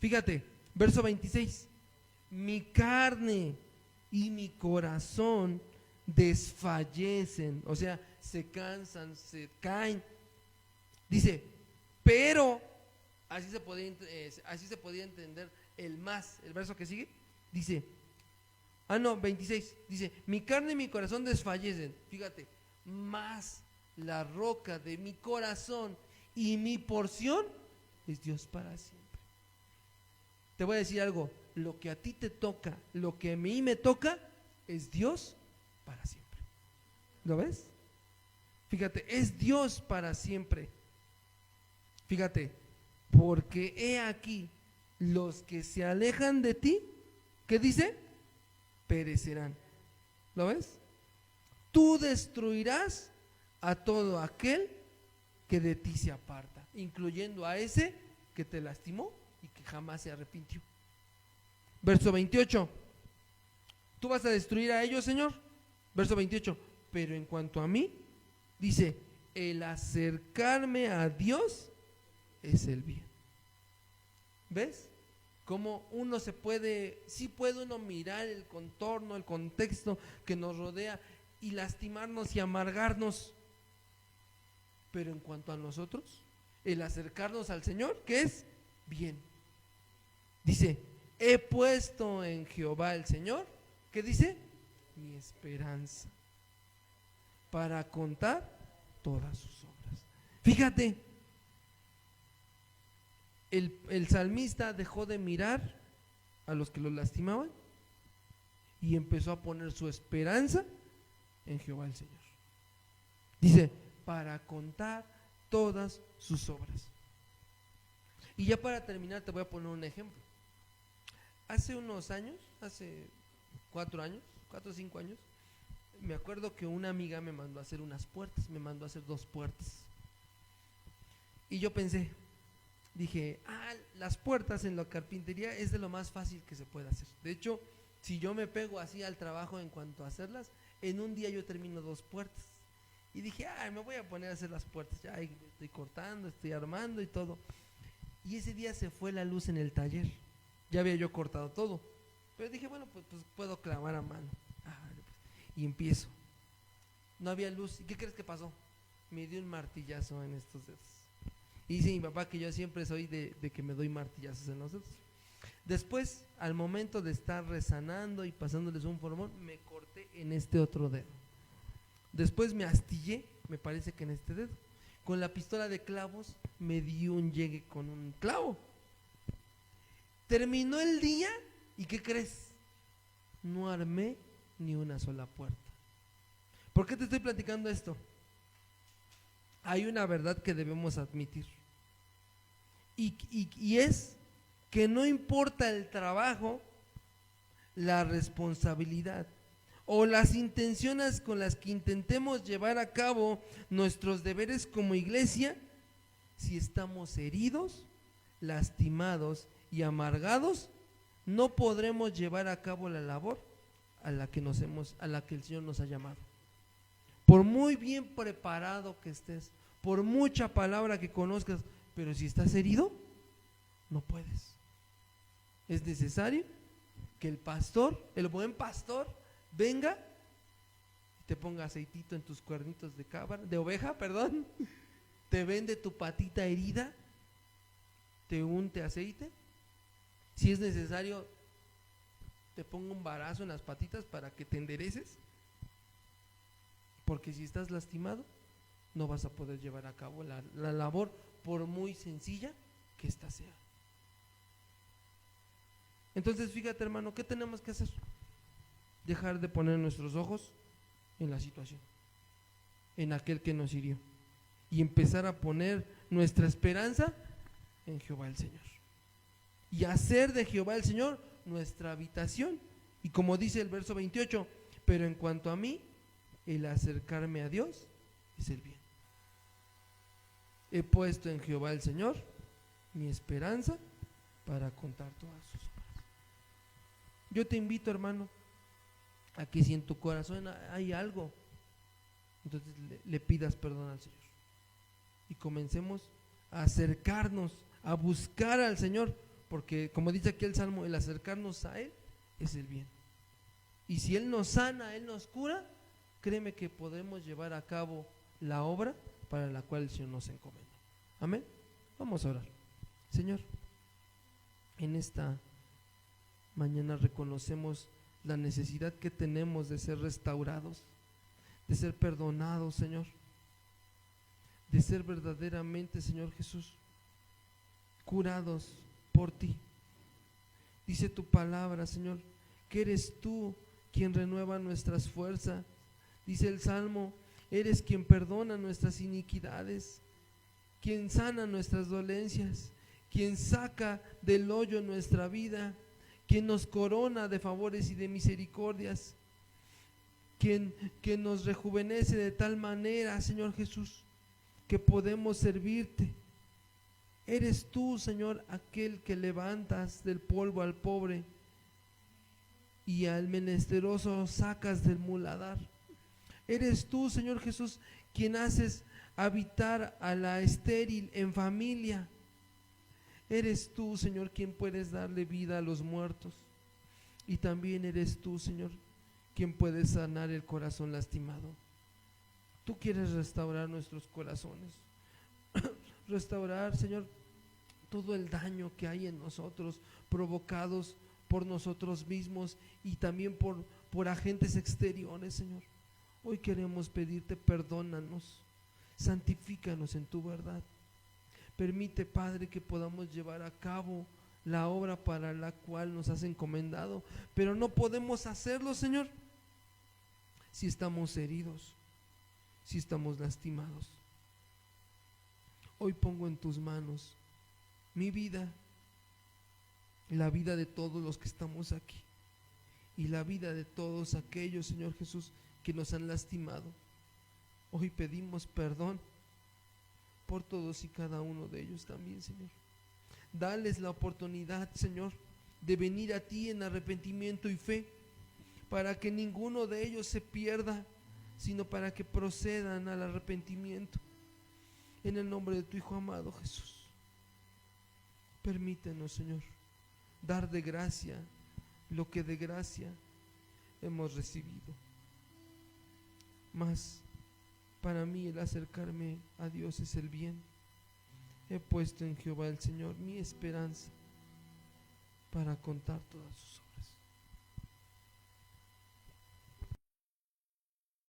Fíjate, verso 26, mi carne y mi corazón desfallecen, o sea, se cansan, se caen. Dice, pero, así se podía entender el verso que sigue, dice, 26, dice, mi carne y mi corazón desfallecen, fíjate, más la roca de mi corazón y mi porción es Dios para siempre. Te voy a decir algo, lo que a ti te toca, lo que a mí me toca, es Dios para siempre. ¿Lo ves? Fíjate, es Dios para siempre. Fíjate, porque he aquí, los que se alejan de ti, ¿qué dice? Perecerán. ¿Lo ves? Tú destruirás a todo aquel que de ti se aparta, incluyendo a ese que te lastimó y que jamás se arrepintió. Verso 28, tú vas a destruir a ellos, Señor. Verso 28, pero en cuanto a mí, dice, el acercarme a Dios es el bien. ¿Ves? Como uno sí puede uno mirar el contorno, el contexto que nos rodea y lastimarnos y amargarnos, pero en cuanto a nosotros, el acercarnos al Señor, ¿qué es? Bien. Dice, he puesto en Jehová el Señor, ¿qué dice? Mi esperanza, para contar todas sus obras. Fíjate, el salmista dejó de mirar a los que lo lastimaban y empezó a poner su esperanza en Jehová el Señor. Dice, para contar todas sus obras. Y ya para terminar te voy a poner un ejemplo. Hace unos años, hace 4 o 5 años, me acuerdo que una amiga me mandó a hacer unas puertas, me mandó a hacer 2 puertas. Y yo pensé, dije, las puertas en la carpintería es de lo más fácil que se puede hacer. De hecho, si yo me pego así al trabajo en cuanto a hacerlas, en un día yo termino 2 puertas. Y dije, me voy a poner a hacer las puertas, ya estoy cortando, estoy armando y todo. Y ese día se fue la luz en el taller, ya había yo cortado todo, pero dije, bueno, pues puedo clavar a mano. Y empiezo, no había luz, ¿y qué crees que pasó? Me dio un martillazo en estos dedos. Y dice mi papá que yo siempre soy de que me doy martillazos en los dedos. Después, al momento de estar resanando y pasándoles un formón, me corté en este otro dedo. Después me astillé, me parece que en este dedo. Con la pistola de clavos me di un llegue con un clavo. Terminó el día y ¿qué crees? No armé ni una sola puerta. ¿Por qué te estoy platicando esto? Hay una verdad que debemos admitir. Y es que no importa el trabajo, la responsabilidad o las intenciones con las que intentemos llevar a cabo nuestros deberes como iglesia, si estamos heridos, lastimados y amargados, no podremos llevar a cabo la labor a la que el Señor nos ha llamado. Por muy bien preparado que estés, por mucha palabra que conozcas, pero si estás herido, no puedes. Es necesario que el pastor, el buen pastor, venga y te ponga aceitito en tus cuernitos de oveja, te vende tu patita herida, te unte aceite, si es necesario te ponga un barazo en las patitas para que te endereces, porque si estás lastimado no vas a poder llevar a cabo la labor, por muy sencilla que ésta sea. Entonces fíjate, hermano, ¿qué tenemos que hacer? Dejar de poner nuestros ojos en la situación, en aquel que nos hirió, y empezar a poner nuestra esperanza en Jehová el Señor, y hacer de Jehová el Señor nuestra habitación. Y como dice el verso 28, pero en cuanto a mí, el acercarme a Dios es el bien. He puesto en Jehová el Señor mi esperanza para contar todas sus obras. Yo te invito, hermano, a que si en tu corazón hay algo, entonces le pidas perdón al Señor y comencemos a acercarnos, a buscar al Señor, porque como dice aquí el Salmo, el acercarnos a Él es el bien. Y si Él nos sana, Él nos cura, créeme que podemos llevar a cabo la obra para la cual el Señor nos encomendó. Amén. Vamos a orar. Señor, en esta mañana reconocemos la necesidad que tenemos de ser restaurados, de ser perdonados, Señor, de ser verdaderamente, Señor Jesús, curados por ti. Dice tu palabra, Señor, que eres tú quien renueva nuestras fuerzas. Dice el Salmo, eres quien perdona nuestras iniquidades, quien sana nuestras dolencias, quien saca del hoyo nuestra vida, quien nos corona de favores y de misericordias, quien nos rejuvenece de tal manera, Señor Jesús, que podemos servirte. Eres tú, Señor, aquel que levantas del polvo al pobre y al menesteroso sacas del muladar. Eres tú, Señor Jesús, quien haces habitar a la estéril en familia. Eres tú, Señor, quien puedes darle vida a los muertos. Y también eres tú, Señor, quien puede sanar el corazón lastimado. Tú quieres restaurar nuestros corazones, restaurar, Señor, todo el daño que hay en nosotros, provocados por nosotros mismos y también por agentes exteriores, Señor. Hoy queremos pedirte, perdónanos, santifícanos en tu verdad. Permite, Padre, que podamos llevar a cabo la obra para la cual nos has encomendado, pero no podemos hacerlo, Señor, si estamos heridos, si estamos lastimados. Hoy pongo en tus manos mi vida, la vida de todos los que estamos aquí y la vida de todos aquellos, Señor Jesús, que nos han lastimado. Hoy pedimos perdón por todos y cada uno de ellos también, Señor. Dales la oportunidad, Señor, de venir a ti en arrepentimiento y fe, para que ninguno de ellos se pierda, sino para que procedan al arrepentimiento. En el nombre de tu Hijo amado Jesús, permítenos, Señor, dar de gracia lo que de gracia hemos recibido. Mas para mí el acercarme a Dios es el bien. He puesto en Jehová el Señor mi esperanza para contar todas sus obras.